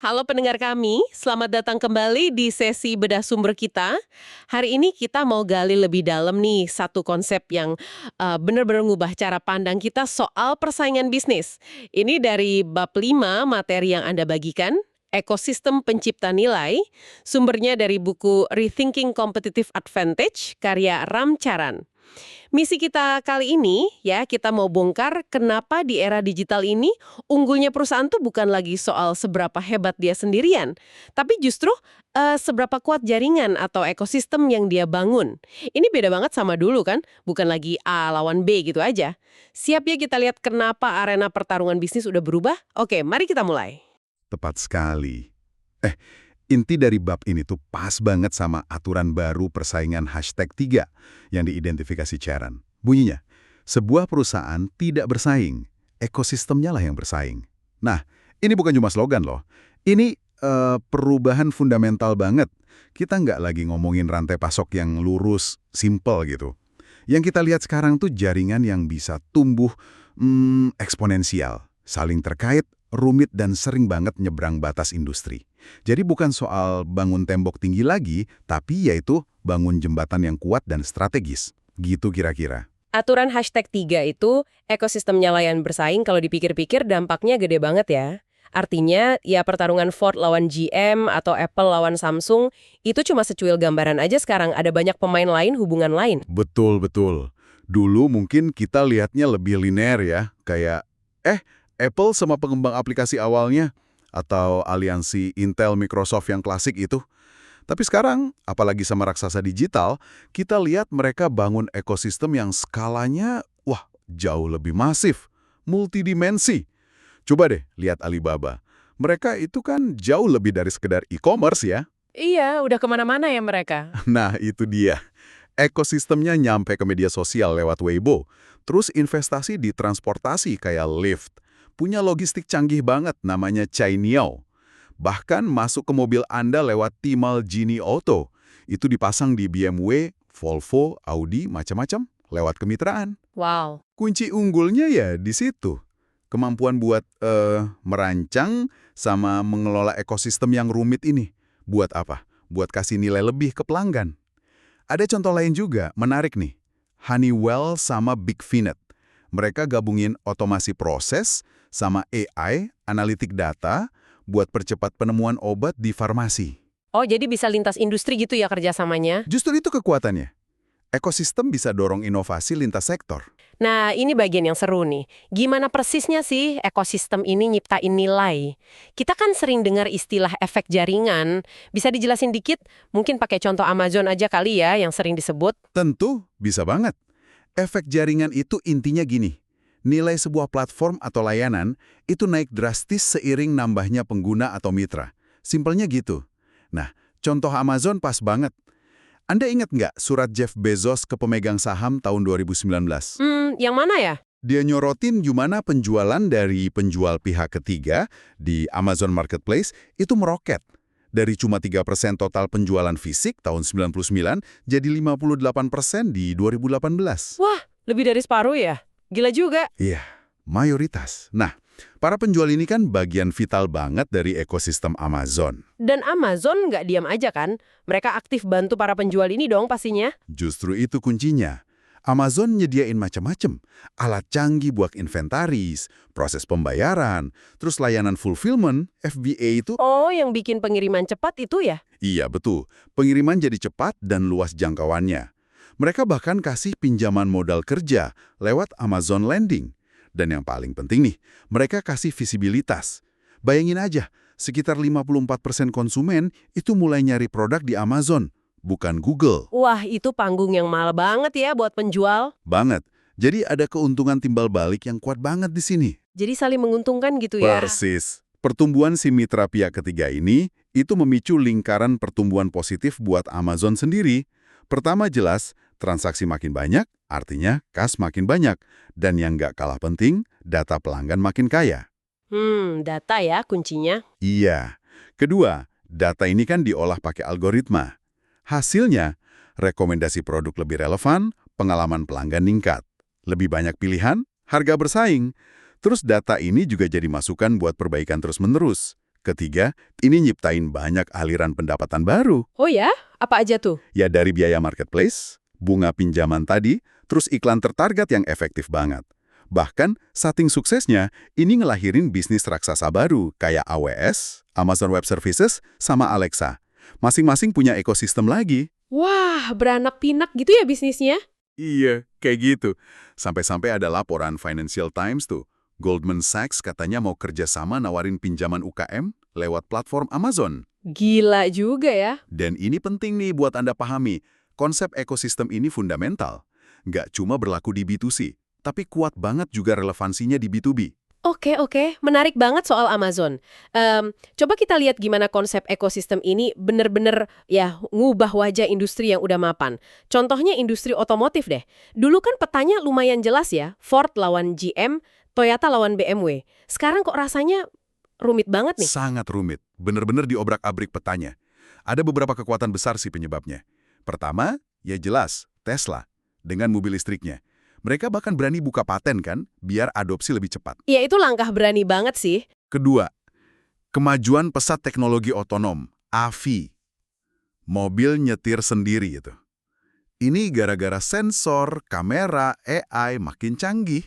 Halo pendengar kami, selamat datang kembali di sesi bedah sumber kita. Hari ini kita mau gali lebih dalam nih satu konsep yang benar-benar ngubah cara pandang kita soal persaingan bisnis. Ini dari bab 5 materi yang Anda bagikan, ekosistem pencipta nilai, sumbernya dari buku Rethinking Competitive Advantage, karya Ram Charan. Misi kita kali ini ya, kita mau bongkar kenapa di era digital ini unggulnya perusahaan tuh bukan lagi soal seberapa hebat dia sendirian, tapi justru seberapa kuat jaringan atau ekosistem yang dia bangun. Ini beda banget sama dulu kan, bukan lagi A lawan B gitu aja. Siap ya kita lihat kenapa arena pertarungan bisnis udah berubah? Oke, mari kita mulai. Tepat sekali. Inti dari bab ini tuh pas banget sama aturan baru persaingan #3 yang diidentifikasi Charan. Bunyinya, sebuah perusahaan tidak bersaing, ekosistemnya lah yang bersaing. Nah, ini bukan cuma slogan loh. Ini perubahan fundamental banget. Kita nggak lagi ngomongin rantai pasok yang lurus, simple gitu. Yang kita lihat sekarang tuh jaringan yang bisa tumbuh eksponensial, saling terkait, rumit dan sering banget nyebrang batas industri. Jadi bukan soal bangun tembok tinggi lagi, tapi yaitu bangun jembatan yang kuat dan strategis. Gitu kira-kira. Aturan #3 itu ekosistemnya layan bersaing kalau dipikir-pikir dampaknya gede banget ya. Artinya ya pertarungan Ford lawan GM atau Apple lawan Samsung itu cuma secuil gambaran aja sekarang ada banyak pemain lain hubungan lain. Betul. Dulu mungkin kita lihatnya lebih linear ya, kayak Apple sama pengembang aplikasi awalnya, atau aliansi Intel Microsoft yang klasik itu. Tapi sekarang, apalagi sama raksasa digital, kita lihat mereka bangun ekosistem yang skalanya, jauh lebih masif, multidimensi. Coba deh lihat Alibaba. Mereka itu kan jauh lebih dari sekedar e-commerce ya. Iya, udah kemana-mana ya mereka. Nah, itu dia. Ekosistemnya nyampe ke media sosial lewat Weibo, terus investasi di transportasi kayak Lyft. Punya logistik canggih banget namanya Cainiao. Bahkan masuk ke mobil Anda lewat Tmall Genie Auto. Itu dipasang di BMW, Volvo, Audi, macam-macam lewat kemitraan. Wow. Kunci unggulnya ya di situ. Kemampuan buat merancang sama mengelola ekosistem yang rumit ini. Buat apa? Buat kasih nilai lebih ke pelanggan. Ada contoh lain juga, menarik nih. Honeywell sama BigFinet. Mereka gabungin otomasi proses sama AI, analitik data, buat percepat penemuan obat di farmasi. Oh, jadi bisa lintas industri gitu ya kerjasamanya? Justru itu kekuatannya. Ekosistem bisa dorong inovasi lintas sektor. Nah, ini bagian yang seru nih. Gimana persisnya sih ekosistem ini nyiptain nilai? Kita kan sering dengar istilah efek jaringan. Bisa dijelasin dikit? Mungkin pakai contoh Amazon aja kali ya yang sering disebut. Tentu, bisa banget. Efek jaringan itu intinya gini. Nilai sebuah platform atau layanan itu naik drastis seiring nambahnya pengguna atau mitra. Simpelnya gitu. Nah, contoh Amazon pas banget. Anda ingat nggak surat Jeff Bezos ke pemegang saham tahun 2019? Yang mana ya? Dia nyorotin gimana penjualan dari penjual pihak ketiga di Amazon Marketplace itu meroket. Dari cuma 3% total penjualan fisik tahun 99 jadi 58% di 2018. Wah, lebih dari separuh ya? Gila juga. Iya, mayoritas. Nah, para penjual ini kan bagian vital banget dari ekosistem Amazon. Dan Amazon nggak diam aja kan? Mereka aktif bantu para penjual ini dong pastinya. Justru itu kuncinya. Amazon nyediain macam-macam. Alat canggih buat inventaris, proses pembayaran, terus layanan fulfillment, FBA itu. Oh, yang bikin pengiriman cepat itu ya? Iya, betul. Pengiriman jadi cepat dan luas jangkauannya. Mereka bahkan kasih pinjaman modal kerja lewat Amazon Lending. Dan yang paling penting nih, mereka kasih visibilitas. Bayangin aja, sekitar 54% konsumen itu mulai nyari produk di Amazon, bukan Google. Wah, itu panggung yang mahal banget ya buat penjual. Banget. Jadi ada keuntungan timbal balik yang kuat banget di sini. Jadi saling menguntungkan gitu ya? Persis. Pertumbuhan si mitra pihak ketiga ini, itu memicu lingkaran pertumbuhan positif buat Amazon sendiri. Pertama jelas, transaksi makin banyak, artinya kas makin banyak. Dan yang nggak kalah penting, data pelanggan makin kaya. Data ya kuncinya. Iya. Kedua, data ini kan diolah pakai algoritma. Hasilnya, rekomendasi produk lebih relevan, pengalaman pelanggan meningkat. Lebih banyak pilihan, harga bersaing. Terus data ini juga jadi masukan buat perbaikan terus-menerus. Ketiga, ini nyiptain banyak aliran pendapatan baru. Oh ya? Apa aja tuh? Ya dari biaya marketplace, bunga pinjaman tadi, terus iklan tertarget yang efektif banget. Bahkan, saking suksesnya, ini ngelahirin bisnis raksasa baru kayak AWS, Amazon Web Services, sama Alexa. Masing-masing punya ekosistem lagi. Wah, beranak pinak gitu ya bisnisnya? Iya, kayak gitu. Sampai-sampai ada laporan Financial Times tuh. Goldman Sachs katanya mau kerjasama nawarin pinjaman UKM lewat platform Amazon. Gila juga ya. Dan ini penting nih buat Anda pahami. Konsep ekosistem ini fundamental. Nggak cuma berlaku di B2C, tapi kuat banget juga relevansinya di B2B. Oke. Menarik banget soal Amazon. Coba kita lihat gimana konsep ekosistem ini bener-bener ya ngubah wajah industri yang udah mapan. Contohnya industri otomotif deh. Dulu kan petanya lumayan jelas ya, Ford lawan GM, Toyota lawan BMW. Sekarang kok rasanya rumit banget nih. Sangat rumit. Bener-bener diobrak-abrik petanya. Ada beberapa kekuatan besar sih penyebabnya. Pertama, ya jelas, Tesla. Dengan mobil listriknya. Mereka bahkan berani buka paten kan, biar adopsi lebih cepat. Ya itu langkah berani banget sih. Kedua, kemajuan pesat teknologi otonom, AV. Mobil nyetir sendiri itu. Ini gara-gara sensor, kamera, AI makin canggih.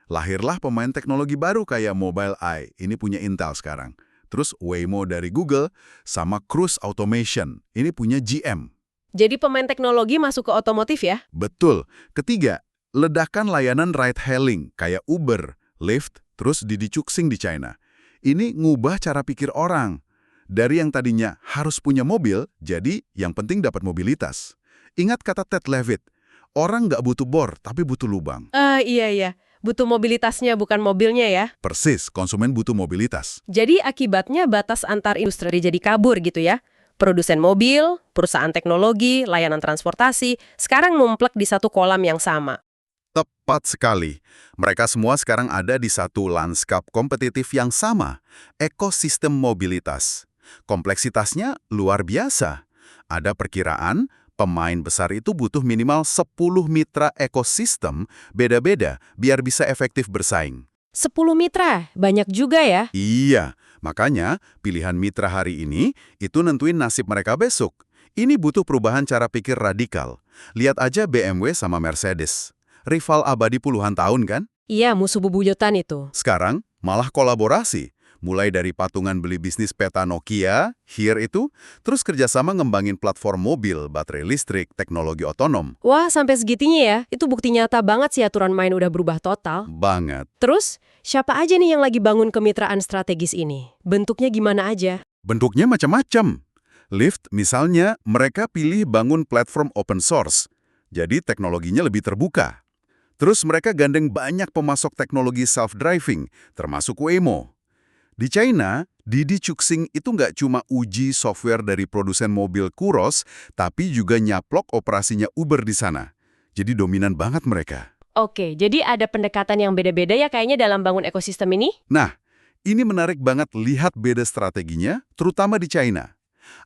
Lahirlah pemain teknologi baru kayak Mobileye, ini punya Intel sekarang. Terus Waymo dari Google, sama Cruise Automation, ini punya GM. Jadi pemain teknologi masuk ke otomotif ya? Betul. Ketiga, ledakan layanan ride-hailing kayak Uber, Lyft, terus Didi Chuxing di China. Ini ngubah cara pikir orang. Dari yang tadinya harus punya mobil, jadi yang penting dapat mobilitas. Ingat kata Ted Levitt, orang nggak butuh bor, tapi butuh lubang. Iya. Butuh mobilitasnya bukan mobilnya ya. Persis, konsumen butuh mobilitas. Jadi akibatnya batas antar industri jadi kabur gitu ya. Produsen mobil, perusahaan teknologi, layanan transportasi, sekarang numplek di satu kolam yang sama. Tepat sekali. Mereka semua sekarang ada di satu lanskap kompetitif yang sama, ekosistem mobilitas. Kompleksitasnya luar biasa. Ada perkiraan, pemain besar itu butuh minimal 10 mitra ekosistem beda-beda biar bisa efektif bersaing. 10 mitra, banyak juga ya. Iya, makanya pilihan mitra hari ini itu nentuin nasib mereka besok. Ini butuh perubahan cara pikir radikal. Lihat aja BMW sama Mercedes. Rival abadi puluhan tahun kan? Iya, musuh bebuyutan itu. Sekarang malah kolaborasi. Mulai dari patungan beli bisnis peta Nokia, HERE itu, terus kerjasama ngembangin platform mobil, baterai listrik, teknologi otonom. Wah, sampai segitunya ya. Itu bukti nyata banget sih aturan main udah berubah total. Banget. Terus, siapa aja nih yang lagi bangun kemitraan strategis ini? Bentuknya gimana aja? Bentuknya macam-macam. Lyft, misalnya, mereka pilih bangun platform open source. Jadi teknologinya lebih terbuka. Terus mereka gandeng banyak pemasok teknologi self-driving, termasuk Waymo. Di China, Didi Chuxing itu nggak cuma uji software dari produsen mobil Kuros, tapi juga nyaplok operasinya Uber di sana. Jadi dominan banget mereka. Oke, jadi ada pendekatan yang beda-beda ya kayaknya dalam bangun ekosistem ini? Nah, ini menarik banget lihat beda strateginya, terutama di China.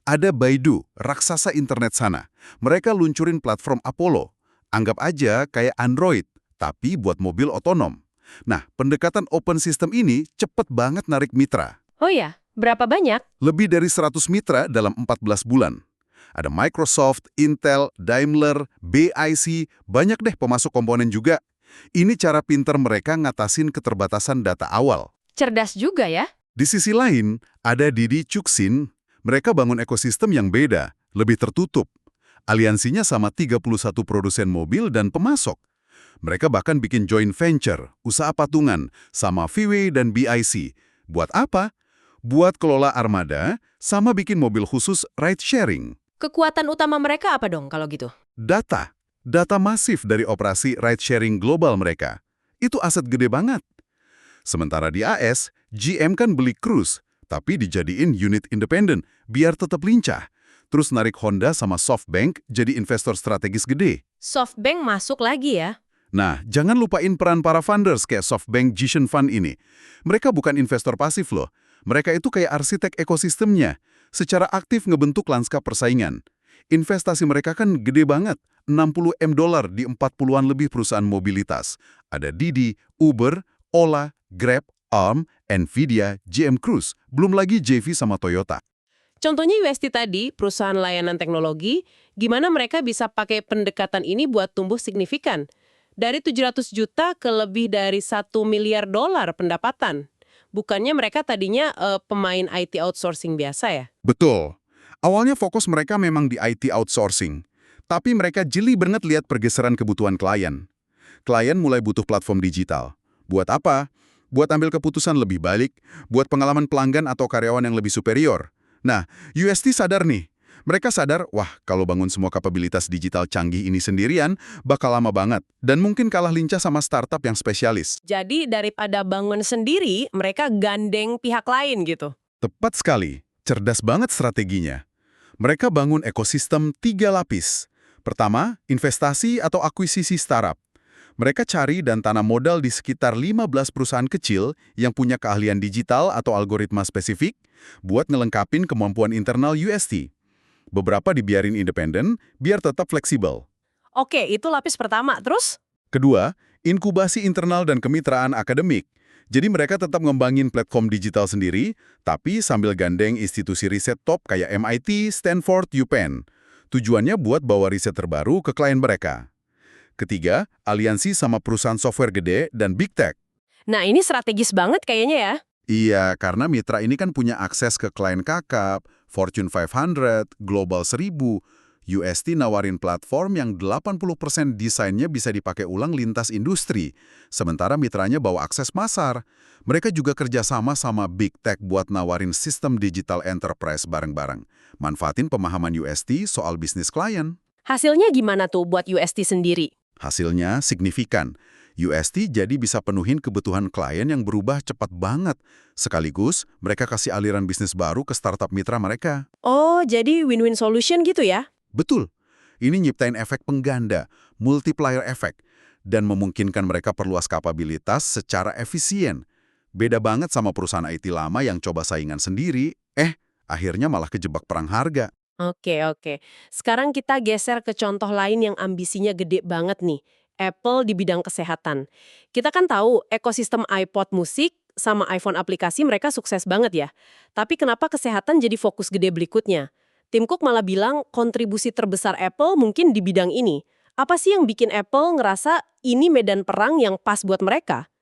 Ada Baidu, raksasa internet sana. Mereka luncurin platform Apollo. Anggap aja kayak Android, tapi buat mobil otonom. Nah, pendekatan open system ini cepet banget narik mitra. Oh ya, berapa banyak? Lebih dari 100 mitra dalam 14 bulan. Ada Microsoft, Intel, Daimler, BIC, banyak deh pemasok komponen juga. Ini cara pinter mereka ngatasin keterbatasan data awal. Cerdas juga ya. Di sisi lain, ada Didi Chuxing. Mereka bangun ekosistem yang beda, lebih tertutup. Aliansinya sama 31 produsen mobil dan pemasok. Mereka bahkan bikin joint venture, usaha patungan, sama VW dan BIC. Buat apa? Buat kelola armada, sama bikin mobil khusus ride-sharing. Kekuatan utama mereka apa dong kalau gitu? Data. Data masif dari operasi ride-sharing global mereka. Itu aset gede banget. Sementara di AS, GM kan beli Cruise, tapi dijadiin unit independen, biar tetap lincah. Terus narik Honda sama SoftBank jadi investor strategis gede. SoftBank masuk lagi ya? Nah, jangan lupain peran para funders kayak SoftBank Jition Fund ini. Mereka bukan investor pasif loh. Mereka itu kayak arsitek ekosistemnya. Secara aktif ngebentuk lanskap persaingan. Investasi mereka kan gede banget. $60 M di 40-an lebih perusahaan mobilitas. Ada Didi, Uber, Ola, Grab, ARM, Nvidia, GM Cruise, belum lagi JV sama Toyota. Contohnya UST tadi, perusahaan layanan teknologi, gimana mereka bisa pakai pendekatan ini buat tumbuh signifikan? Dari 700 juta ke lebih dari 1 miliar dolar pendapatan. Bukannya mereka tadinya pemain IT outsourcing biasa ya? Betul. Awalnya fokus mereka memang di IT outsourcing. Tapi mereka jeli banget lihat pergeseran kebutuhan klien. Klien mulai butuh platform digital. Buat apa? Buat ambil keputusan lebih baik, buat pengalaman pelanggan atau karyawan yang lebih superior. Nah, UST sadar nih. Mereka sadar, wah kalau bangun semua kapabilitas digital canggih ini sendirian, bakal lama banget. Dan mungkin kalah lincah sama startup yang spesialis. Jadi daripada bangun sendiri, mereka gandeng pihak lain gitu. Tepat sekali. Cerdas banget strateginya. Mereka bangun ekosistem 3 lapis. Pertama, investasi atau akuisisi startup. Mereka cari dan tanam modal di sekitar 15 perusahaan kecil yang punya keahlian digital atau algoritma spesifik buat ngelengkapin kemampuan internal UST. Beberapa dibiarin independen, biar tetap fleksibel. Oke, itu lapis pertama. Terus? Kedua, inkubasi internal dan kemitraan akademik. Jadi mereka tetap ngembangin platform digital sendiri, tapi sambil gandeng institusi riset top kayak MIT, Stanford, UPenn. Tujuannya buat bawa riset terbaru ke klien mereka. Ketiga, aliansi sama perusahaan software gede dan big tech. Nah, ini strategis banget kayaknya ya. Iya, karena mitra ini kan punya akses ke klien kakap, Fortune 500, Global 1000. UST nawarin platform yang 80% desainnya bisa dipakai ulang lintas industri, sementara mitranya bawa akses pasar. Mereka juga kerjasama sama Big Tech buat nawarin sistem digital enterprise bareng-bareng. Manfaatin pemahaman UST soal bisnis klien. Hasilnya gimana tuh buat UST sendiri? Hasilnya signifikan. UST jadi bisa penuhin kebutuhan klien yang berubah cepat banget. Sekaligus, mereka kasih aliran bisnis baru ke startup mitra mereka. Oh, jadi win-win solution gitu ya? Betul. Ini nyiptain efek pengganda, multiplier effect, dan memungkinkan mereka perluas kapabilitas secara efisien. Beda banget sama perusahaan IT lama yang coba saingan sendiri, akhirnya malah kejebak perang harga. Oke. Sekarang kita geser ke contoh lain yang ambisinya gede banget nih. Apple di bidang kesehatan. Kita kan tahu ekosistem iPod musik sama iPhone aplikasi mereka sukses banget ya. Tapi kenapa kesehatan jadi fokus gede berikutnya? Tim Cook malah bilang kontribusi terbesar Apple mungkin di bidang ini. Apa sih yang bikin Apple ngerasa ini medan perang yang pas buat mereka?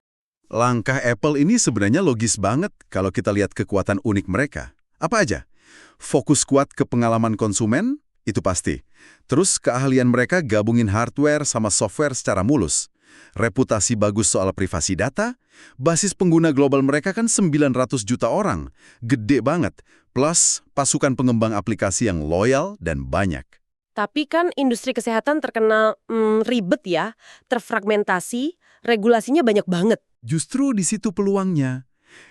Langkah Apple ini sebenarnya logis banget kalau kita lihat kekuatan unik mereka. Apa aja? Fokus kuat ke pengalaman konsumen, itu pasti. Terus keahlian mereka gabungin hardware sama software secara mulus. Reputasi bagus soal privasi data, basis pengguna global mereka kan 900 juta orang. Gede banget. Plus, pasukan pengembang aplikasi yang loyal dan banyak. Tapi kan industri kesehatan terkenal ribet ya, terfragmentasi, regulasinya banyak banget. Justru di situ peluangnya.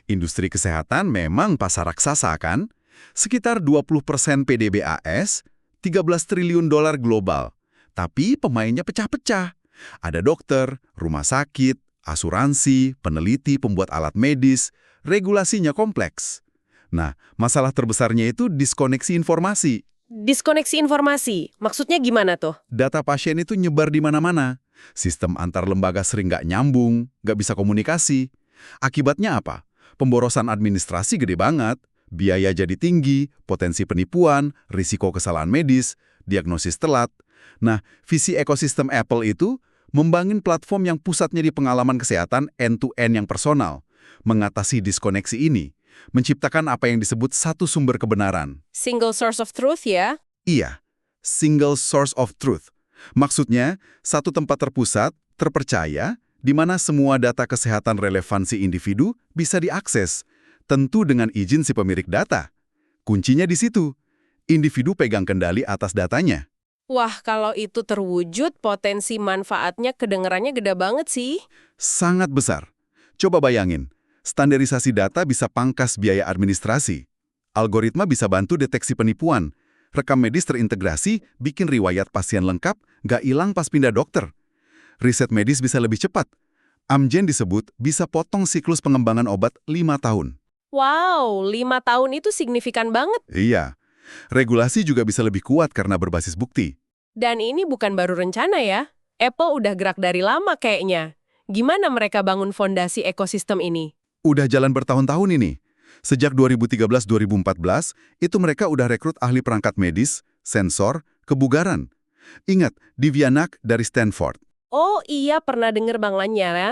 Industri kesehatan memang pasar raksasa kan? Sekitar 20% PDB AS, 13 triliun dolar global. Tapi pemainnya pecah-pecah. Ada dokter, rumah sakit, asuransi, peneliti, pembuat alat medis, regulasinya kompleks. Nah, masalah terbesarnya itu diskoneksi informasi. Diskoneksi informasi, maksudnya gimana tuh? Data pasien itu nyebar di mana-mana. Sistem antar lembaga sering nggak nyambung, nggak bisa komunikasi. Akibatnya apa? Pemborosan administrasi gede banget, biaya jadi tinggi, potensi penipuan, risiko kesalahan medis, diagnosis telat. Nah, visi ekosistem Apple itu membangun platform yang pusatnya di pengalaman kesehatan end-to-end yang personal, mengatasi diskoneksi ini, menciptakan apa yang disebut satu sumber kebenaran. Single source of truth ya? Iya, single source of truth. Maksudnya, satu tempat terpusat, terpercaya, di mana semua data kesehatan relevansi individu bisa diakses, tentu dengan izin si pemilik data. Kuncinya di situ, individu pegang kendali atas datanya. Wah, kalau itu terwujud, potensi manfaatnya kedengarannya gede banget sih. Sangat besar. Coba bayangin, standarisasi data bisa pangkas biaya administrasi. Algoritma bisa bantu deteksi penipuan. Rekam medis terintegrasi, bikin riwayat pasien lengkap, nggak hilang pas pindah dokter. Riset medis bisa lebih cepat. Amgen disebut bisa potong siklus pengembangan obat 5 tahun. Wow, 5 tahun itu signifikan banget. Iya. Regulasi juga bisa lebih kuat karena berbasis bukti. Dan ini bukan baru rencana ya. Apple udah gerak dari lama kayaknya. Gimana mereka bangun fondasi ekosistem ini? Udah jalan bertahun-tahun ini. Sejak 2013-2014, itu mereka udah rekrut ahli perangkat medis, sensor, kebugaran. Ingat, Divianak dari Stanford. Oh iya, pernah dengar Bang Lanyar ya.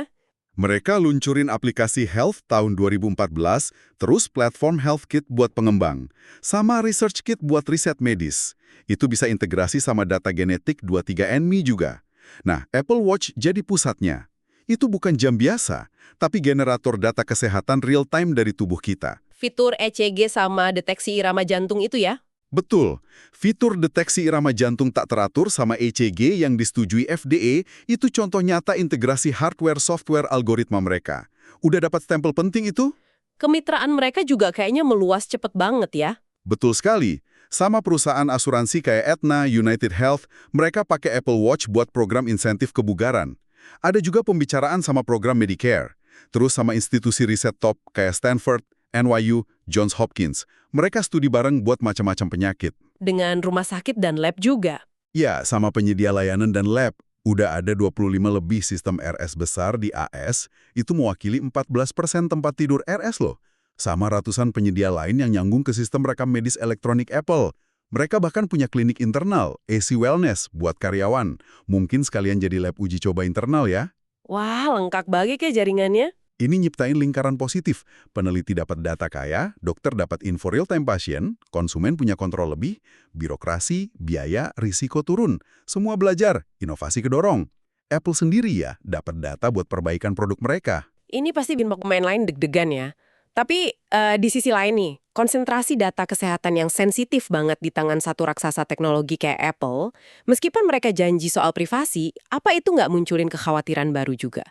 Mereka luncurin aplikasi Health tahun 2014, terus platform Health Kit buat pengembang, sama Research Kit buat riset medis. Itu bisa integrasi sama data genetik 23andMe juga. Nah, Apple Watch jadi pusatnya. Itu bukan jam biasa, tapi generator data kesehatan real-time dari tubuh kita. Fitur ECG sama deteksi irama jantung itu ya? Betul, fitur deteksi irama jantung tak teratur sama ECG yang disetujui FDA itu contoh nyata integrasi hardware-software algoritma mereka. Udah dapat stempel penting itu? Kemitraan mereka juga kayaknya meluas cepet banget ya. Betul sekali. Sama perusahaan asuransi kayak Aetna, United Health, mereka pakai Apple Watch buat program insentif kebugaran. Ada juga pembicaraan sama program Medicare. Terus sama institusi riset top kayak Stanford, NYU, Johns Hopkins. Mereka studi bareng buat macam-macam penyakit. Dengan rumah sakit dan lab juga. Ya, sama penyedia layanan dan lab. Udah ada 25 lebih sistem RS besar di AS, itu mewakili 14% tempat tidur RS loh. Sama ratusan penyedia lain yang nyambung ke sistem rekam medis elektronik Apple. Mereka bahkan punya klinik internal, AC Wellness, buat karyawan. Mungkin sekalian jadi lab uji coba internal ya. Wah, lengkap banget ya jaringannya. Ini nyiptain lingkaran positif. Peneliti dapat data kaya, dokter dapat info real-time pasien, konsumen punya kontrol lebih, birokrasi, biaya, risiko turun. Semua belajar, inovasi kedorong. Apple sendiri ya dapat data buat perbaikan produk mereka. Ini pasti bikin pemain lain deg-degan ya. Tapi di sisi lain nih, konsentrasi data kesehatan yang sensitif banget di tangan satu raksasa teknologi kayak Apple, meskipun mereka janji soal privasi, apa itu nggak munculin kekhawatiran baru juga?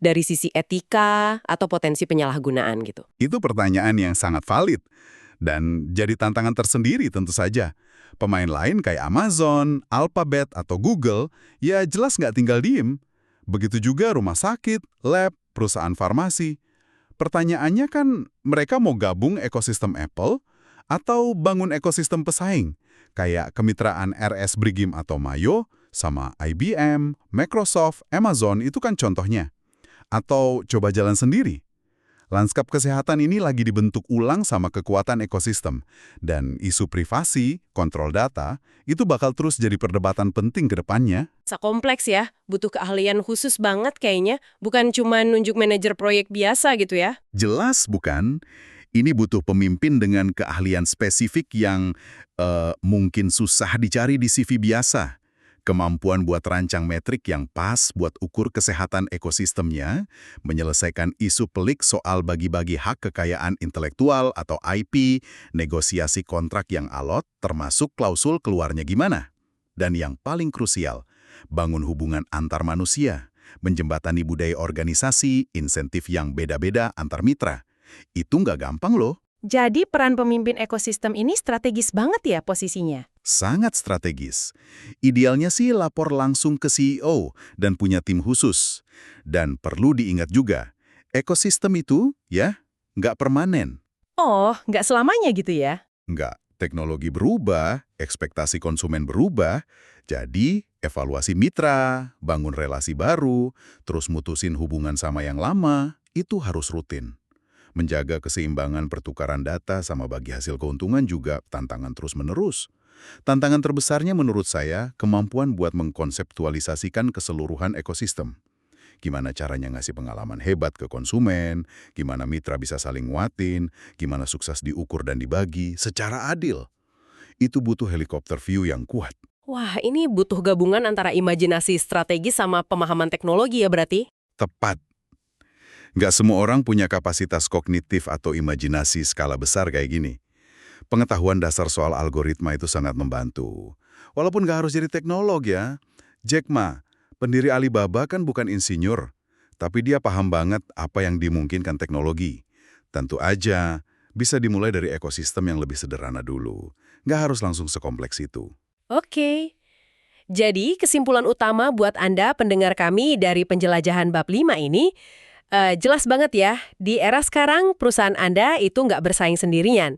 Dari sisi etika atau potensi penyalahgunaan gitu. Itu pertanyaan yang sangat valid. Dan jadi tantangan tersendiri tentu saja. Pemain lain kayak Amazon, Alphabet, atau Google, ya jelas nggak tinggal diem. Begitu juga rumah sakit, lab, perusahaan farmasi. Pertanyaannya kan, mereka mau gabung ekosistem Apple atau bangun ekosistem pesaing, kayak kemitraan RS Brigim atau Mayo, sama IBM, Microsoft, Amazon, itu kan contohnya. Atau coba jalan sendiri. Lanskap kesehatan ini lagi dibentuk ulang sama kekuatan ekosistem. Dan isu privasi, kontrol data, itu bakal terus jadi perdebatan penting ke depannya. Kompleks ya, butuh keahlian khusus banget kayaknya, bukan cuma nunjuk manajer proyek biasa gitu ya. Jelas bukan? Ini butuh pemimpin dengan keahlian spesifik yang mungkin susah dicari di CV biasa. Kemampuan buat rancang metrik yang pas buat ukur kesehatan ekosistemnya, menyelesaikan isu pelik soal bagi-bagi hak kekayaan intelektual atau IP, negosiasi kontrak yang alot, termasuk klausul keluarnya gimana. Dan yang paling krusial, bangun hubungan antar manusia, menjembatani budaya organisasi, insentif yang beda-beda antar mitra. Itu nggak gampang loh. Jadi peran pemimpin ekosistem ini strategis banget ya posisinya? Sangat strategis. Idealnya sih lapor langsung ke CEO dan punya tim khusus. Dan perlu diingat juga, ekosistem itu ya nggak permanen. Oh, nggak selamanya gitu ya? Nggak, teknologi berubah, ekspektasi konsumen berubah, jadi evaluasi mitra, bangun relasi baru, terus mutusin hubungan sama yang lama, itu harus rutin. Menjaga keseimbangan pertukaran data sama bagi hasil keuntungan juga tantangan terus-menerus. Tantangan terbesarnya menurut saya, kemampuan buat mengkonseptualisasikan keseluruhan ekosistem. Gimana caranya ngasih pengalaman hebat ke konsumen, gimana mitra bisa saling nguatin, gimana sukses diukur dan dibagi secara adil. Itu butuh helikopter view yang kuat. Wah, ini butuh gabungan antara imajinasi strategis sama pemahaman teknologi ya berarti? Tepat. Nggak semua orang punya kapasitas kognitif atau imajinasi skala besar kayak gini. Pengetahuan dasar soal algoritma itu sangat membantu. Walaupun nggak harus jadi teknolog ya. Jack Ma, pendiri Alibaba kan bukan insinyur, tapi dia paham banget apa yang dimungkinkan teknologi. Tentu aja, bisa dimulai dari ekosistem yang lebih sederhana dulu. Nggak harus langsung sekompleks itu. Oke. Jadi, kesimpulan utama buat Anda pendengar kami dari penjelajahan bab 5 ini, jelas banget ya, di era sekarang perusahaan Anda itu nggak bersaing sendirian.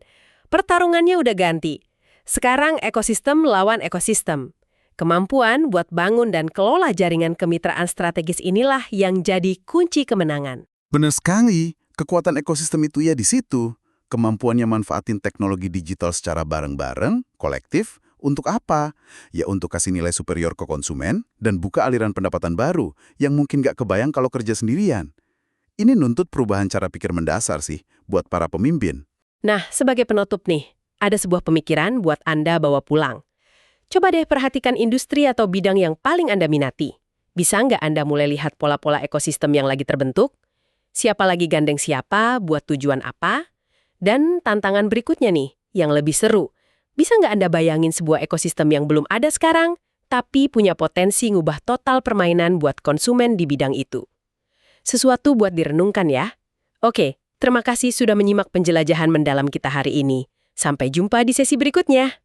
Pertarungannya udah ganti. Sekarang ekosistem lawan ekosistem. Kemampuan buat bangun dan kelola jaringan kemitraan strategis inilah yang jadi kunci kemenangan. Benar sekali. Kekuatan ekosistem itu ya di situ. Kemampuannya manfaatin teknologi digital secara bareng-bareng, kolektif, untuk apa? Ya untuk kasih nilai superior ke konsumen dan buka aliran pendapatan baru yang mungkin nggak kebayang kalau kerja sendirian. Ini nuntut perubahan cara pikir mendasar sih buat para pemimpin. Nah, sebagai penutup nih, ada sebuah pemikiran buat Anda bawa pulang. Coba deh perhatikan industri atau bidang yang paling Anda minati. Bisa nggak Anda mulai lihat pola-pola ekosistem yang lagi terbentuk? Siapa lagi gandeng siapa, buat tujuan apa? Dan tantangan berikutnya nih, yang lebih seru. Bisa nggak Anda bayangin sebuah ekosistem yang belum ada sekarang, tapi punya potensi ngubah total permainan buat konsumen di bidang itu? Sesuatu buat direnungkan ya. Oke, terima kasih sudah menyimak penjelajahan mendalam kita hari ini. Sampai jumpa di sesi berikutnya.